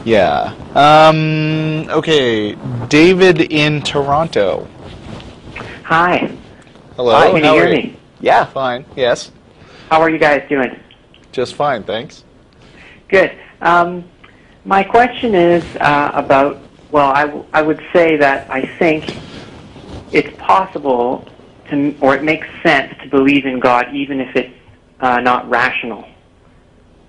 Yeah. Okay. David in Toronto. Hi. Hello. Hi, can you How hear are you? me? Yeah, fine. Yes. How are you guys doing? Just fine, thanks. Good. My question is about, well, I would say that I think it's possible to, or it makes sense to believe in God even if it's not rational.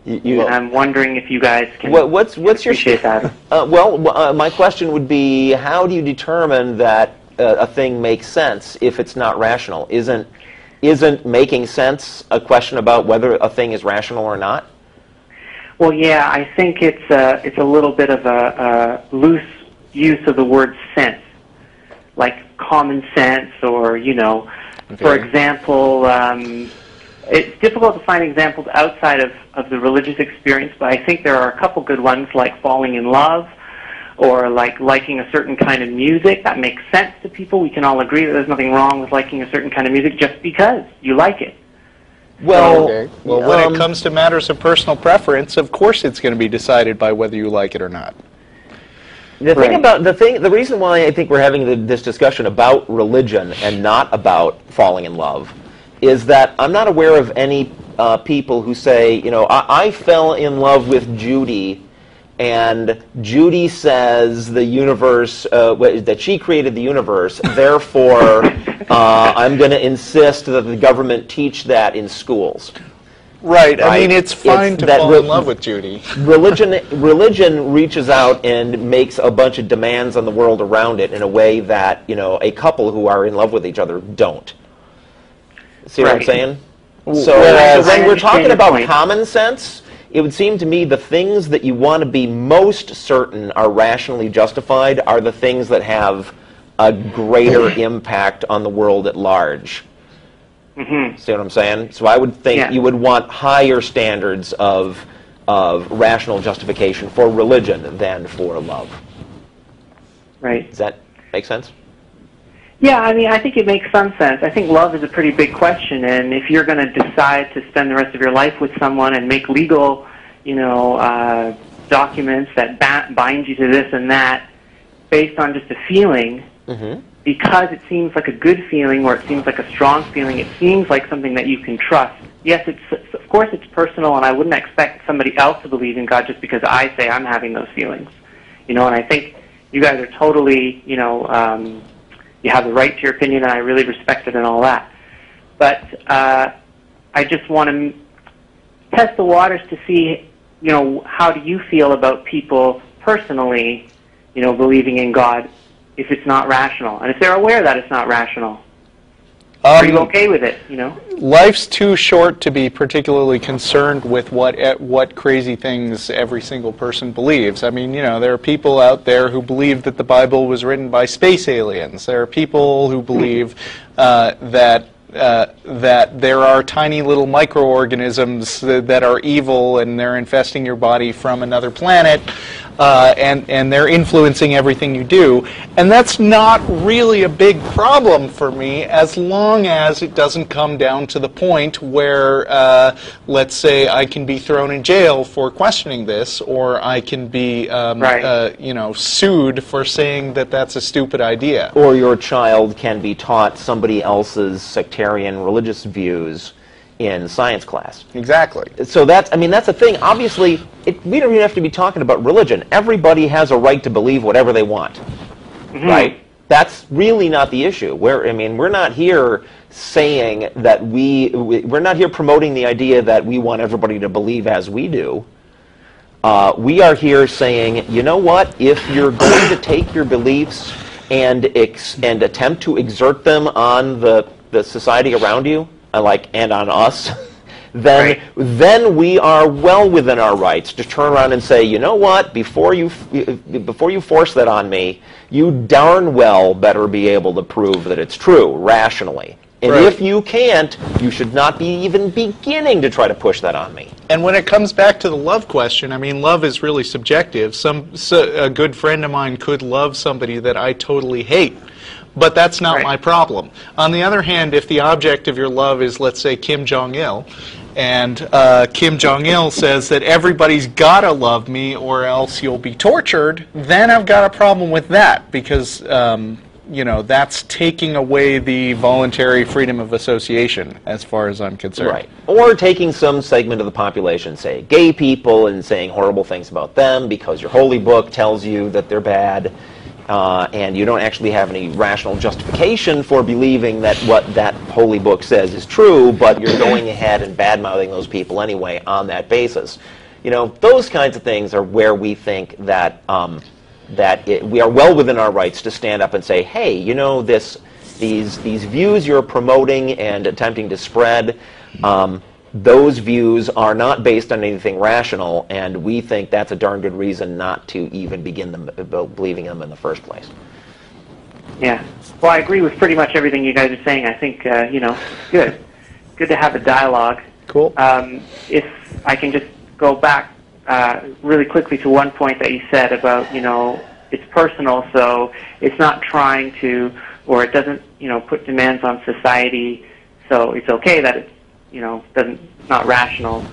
And I'm wondering if you guys can what's your appreciate that. My question would be, how do you determine that a thing makes sense if it's not rational? Isn't making sense a question about whether a thing is rational or not? Well, yeah, I think it's a little bit of a loose use of the word sense, like common sense, or for example, it's difficult to find examples outside of the religious experience, but I think there are a couple good ones, like falling in love, or like liking a certain kind of music. That makes sense to people. We can all agree that there's nothing wrong with liking a certain kind of music just because you like it. Well, when it comes to matters of personal preference, of course it's going to be decided by whether you like it or not. The reason why I think we're having this discussion about religion and not about falling in love is that I'm not aware of any people who say, I fell in love with Judy, and Judy says the universe, that she created the universe, therefore I'm going to insist that the government teach that in schools. Right. I mean, it's fine to fall in love with Judy. Religion reaches out and makes a bunch of demands on the world around it in a way that, a couple who are in love with each other don't. See what I'm saying? So when we're talking about common sense, it would seem to me the things that you want to be most certain are rationally justified are the things that have a greater impact on the world at large. Mm-hmm. See what I'm saying? So I would think you would want higher standards of rational justification for religion than for love. Right. Does that make sense? Yeah, I mean, I think it makes some sense. I think love is a pretty big question, and if you're going to decide to spend the rest of your life with someone and make legal, documents that bind you to this and that based on just a feeling, because it seems like a good feeling or it seems like a strong feeling, it seems like something that you can trust. Yes, of course it's personal, and I wouldn't expect somebody else to believe in God just because I say I'm having those feelings. And I think you guys are totally, you have the right to your opinion, and I really respect it and all that. But I just want to test the waters to see, how do you feel about people personally, believing in God if it's not rational? And if they're aware that it's not rational, are you okay with it, Life's too short to be particularly concerned with what crazy things every single person believes. I mean, there are people out there who believe that the Bible was written by space aliens. There are people who believe that there are tiny little microorganisms that are evil and they're infesting your body from another planet. And they're influencing everything you do. And that's not really a big problem for me as long as it doesn't come down to the point where, let's say, I can be thrown in jail for questioning this, or I can be, sued for saying that that's a stupid idea. Or your child can be taught somebody else's sectarian religious views in science class. Exactly. So that's the thing. Obviously, we don't even have to be talking about religion. Everybody has a right to believe whatever they want, right? That's really not the issue. We're not here saying that we're not here promoting the idea that we want everybody to believe as we do. We are here saying, you know what? If you're going to take your beliefs and attempt to exert them on the society around you, and on us, then we are well within our rights to turn around and say, you know what, before you force that on me, you darn well better be able to prove that it's true, rationally. And if you can't, you should not be even beginning to try to push that on me. And when it comes back to the love question, love is really subjective. A good friend of mine could love somebody that I totally hate. But that's not my problem. On the other hand, if the object of your love is, let's say, Kim Jong-il, And Kim Jong-il says that everybody's got to love me or else you'll be tortured, then I've got a problem with that because, you know, that's taking away the voluntary freedom of association as far as I'm concerned. Right. Or taking some segment of the population, say gay people, and saying horrible things about them because your holy book tells you that they're bad. And you don't actually have any rational justification for believing that what that holy book says is true, but you're going ahead and bad-mouthing those people anyway on that basis. You know, those kinds of things are where we think that we are well within our rights to stand up and say, hey, you know, these views you're promoting and attempting to spread, those views are not based on anything rational, and we think that's a darn good reason not to even begin believing them in the first place. Yeah. Well, I agree with pretty much everything you guys are saying. I think, you know, good to have a dialogue. Cool. If I can just go back really quickly to one point that you said about, you know, it's personal, so it's not trying to, or it doesn't, you know, put demands on society, so it's okay that it's, you know, not rational.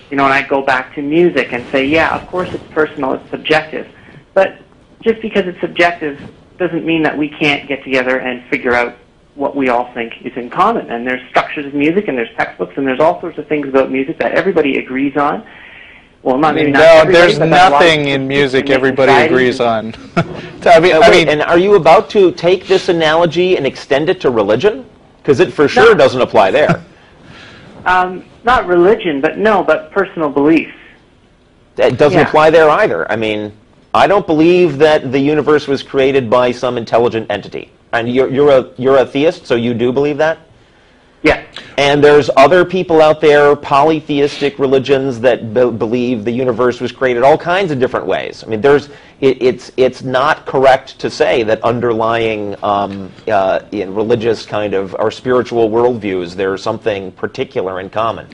You know, and I go back to music and say, yeah, of course it's personal, it's subjective. But just because it's subjective doesn't mean that we can't get together and figure out what we all think is in common. And there's structures of music, and there's textbooks, and there's all sorts of things about music that everybody agrees on. Well, maybe not everybody, there's nothing in music everybody agrees on. I mean, and are you about to take this analogy and extend it to religion? Because it for sure doesn't apply there. Not religion, but personal beliefs. It doesn't apply there either. I mean, I don't believe that the universe was created by some intelligent entity. And you're a theist, so you do believe that? Yeah. And there's other people out there, polytheistic religions, that believe the universe was created all kinds of different ways. I mean, it's not correct to say that underlying in religious kind of or spiritual worldviews there's something particular in common.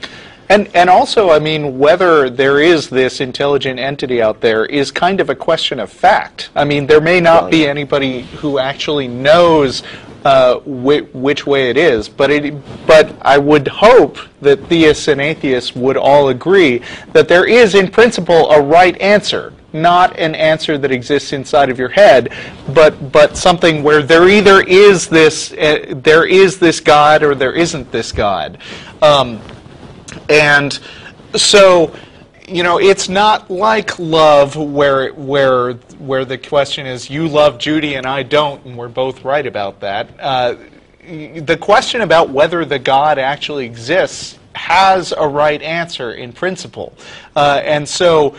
And also, I mean, whether there is this intelligent entity out there is kind of a question of fact. I mean, there may not be anybody who actually knows which way it is, but I would hope that theists and atheists would all agree that there is, in principle, a right answer, not an answer that exists inside of your head, but something where there either is this God or there isn't this God. And so, you know, it's not like love where the question is you love Judy and I don't, and we're both right about that. The question about whether the God actually exists has a right answer in principle, and so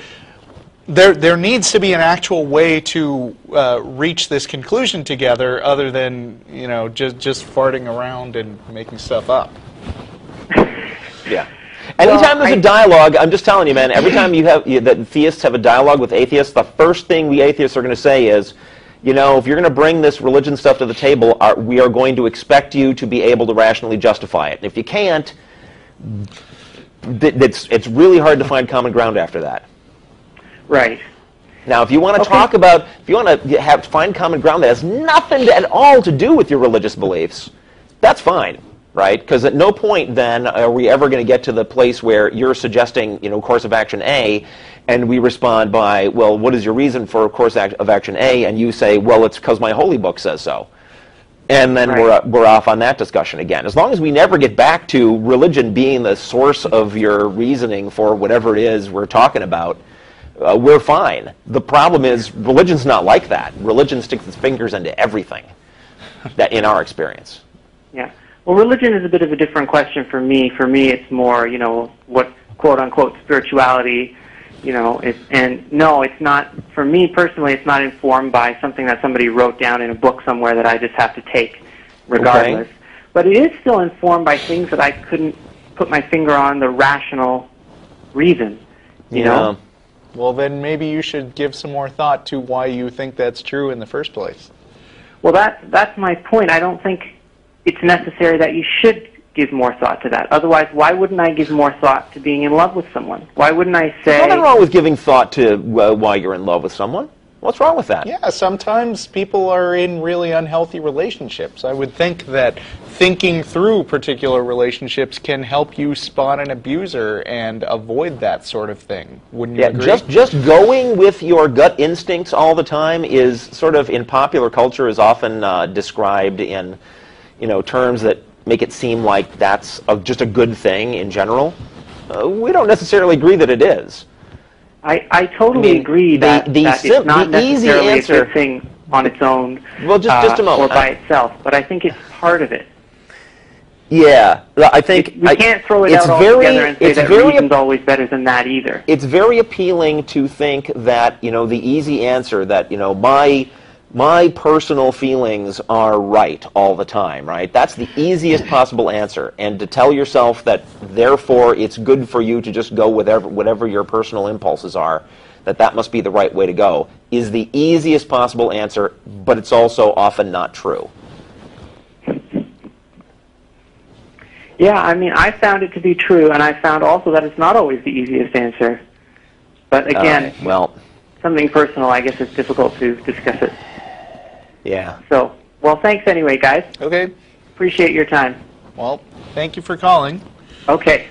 there needs to be an actual way to reach this conclusion together, other than, you know, just farting around and making stuff up. Yeah. Anytime there's a dialogue, I'm just telling you, man, every time that theists have a dialogue with atheists, the first thing we atheists are going to say is, you know, if you're going to bring this religion stuff to the table, we are going to expect you to be able to rationally justify it. And if you can't, it's really hard to find common ground after that. Right. Now, if you want to talk about, if you want to find common ground that has nothing at all to do with your religious beliefs, that's fine. Right? Because at no point then are we ever going to get to the place where you're suggesting, you know, course of action A, and we respond by, well, what is your reason for course of action A? And you say, well, it's because my holy book says so. And then we're off on that discussion again. As long as we never get back to religion being the source of your reasoning for whatever it is we're talking about, we're fine. The problem is religion's not like that. Religion sticks its fingers into everything, that in our experience. Yeah. Well, religion is a bit of a different question for me. For me, it's more, you know, what quote-unquote spirituality, you know, it's not, for me personally, it's not informed by something that somebody wrote down in a book somewhere that I just have to take regardless. Okay. But it is still informed by things that I couldn't put my finger on the rational reason, you know? Well, then maybe you should give some more thought to why you think that's true in the first place. Well, that's my point. I don't think it's necessary that you should give more thought to that. Otherwise, why wouldn't I give more thought to being in love with someone? Why wouldn't I say... There's nothing wrong with giving thought to why you're in love with someone. What's wrong with that? Yeah, sometimes people are in really unhealthy relationships. I would think that thinking through particular relationships can help you spot an abuser and avoid that sort of thing. Wouldn't you agree? Just going with your gut instincts all the time is sort of, in popular culture, is often described in, terms that make it seem like that's just a good thing in general. We don't necessarily agree that it is. I totally agree that it's not necessarily a good thing on its own, well, just a moment, or by itself, but I think it's part of it. Yeah, I think we can't throw it out altogether and say that reason's always better than that either. It's very appealing to think that the easy answer that my personal feelings are right all the time, right? That's the easiest possible answer. And to tell yourself that, therefore, it's good for you to just go with whatever your personal impulses are, that must be the right way to go, is the easiest possible answer, but it's also often not true. Yeah, I mean, I found it to be true, and I found also that it's not always the easiest answer. But again, something personal, I guess it's difficult to discuss it. Yeah. So, well, thanks anyway, guys. Okay. Appreciate your time. Well, thank you for calling. Okay.